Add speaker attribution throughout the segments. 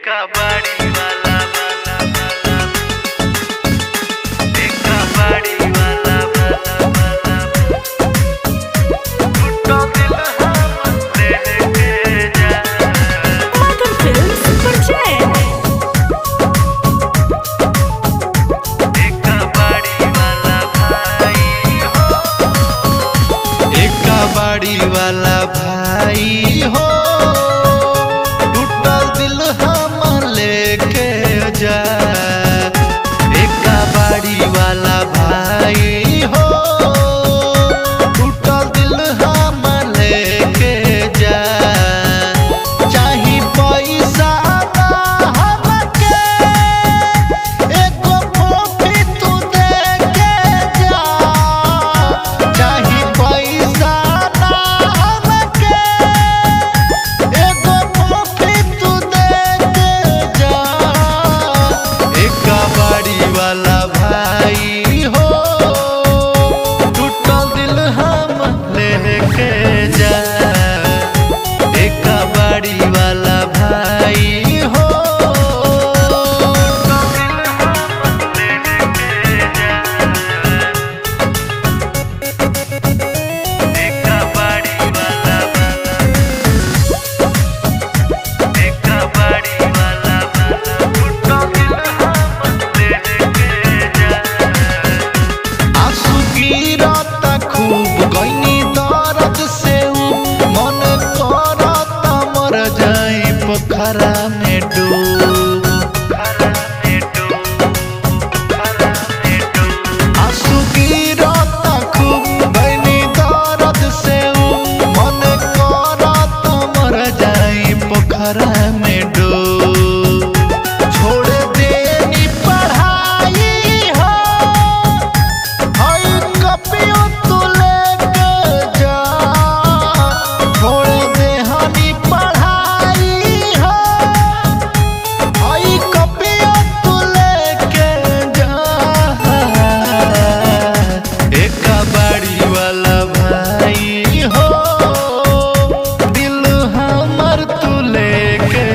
Speaker 1: कबाड़ी वाला एक कबाड़ी वाला टूटा दिल हमसे लेके जा।
Speaker 2: Makan Films present
Speaker 1: एक कबाड़ी वाला भाई हो,
Speaker 3: एक कबाड़ी वाला भाई हो, टूटल दिल हमर लेके जा। एक कबाड़ी वाला भाई हो, टूटल दिल हमर लेके जा। चाही पैसा ना हमके, एको फोफी तू दे के जा। चाही पैसा ना हमके, एको फोफी तू दे के जा। एक कबाड़ी वाला भाई हो, टूटल दिल हम लेके जा। एक कबाड़ी वाला भाई हो,
Speaker 1: एक कबाड़ी वाला एक कबाड़ी वाला टूटा दिल हमसे लेके जा।
Speaker 3: आंसू गिरता खूब गईनी दर्द से उ, मन करता मर जाई पोखरा में डूब। आंसू गिरता खूब गईनी दर्द से उ, मन करता मर जाई पोखरा में डूब। छोड़ देनी पढ़ाई हो, हई कपियो तू लेके जा। छोड़ देहनी पढ़ाई हो, हई कपियो तू लेके जा। एक कबाड़ी वाला भाई हो, दिल हमर तू लेके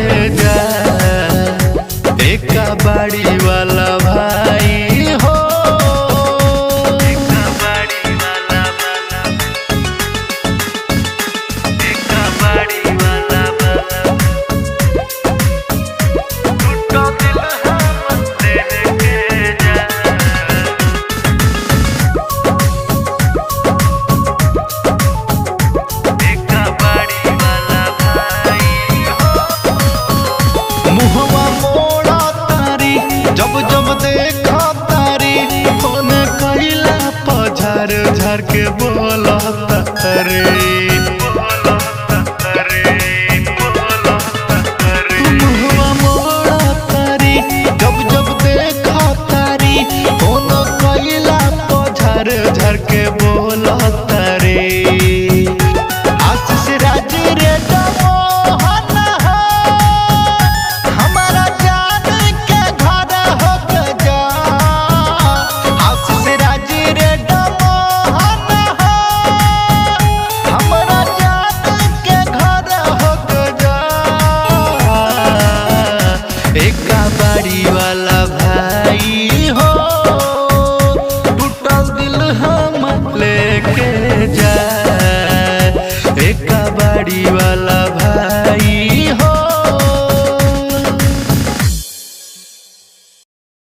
Speaker 3: जा। एक कबाड़ी वाला भाई हो,
Speaker 1: एक कबाड़ी वाला एक कबाड़ी वाला टूटा दिल हमसे लेके जा। एक कबाड़ी वाला भाई हो,
Speaker 3: मुहवा मोड़ा तारी जब जब देखा तारी, फोन कइला पझार झार के बोला तारी।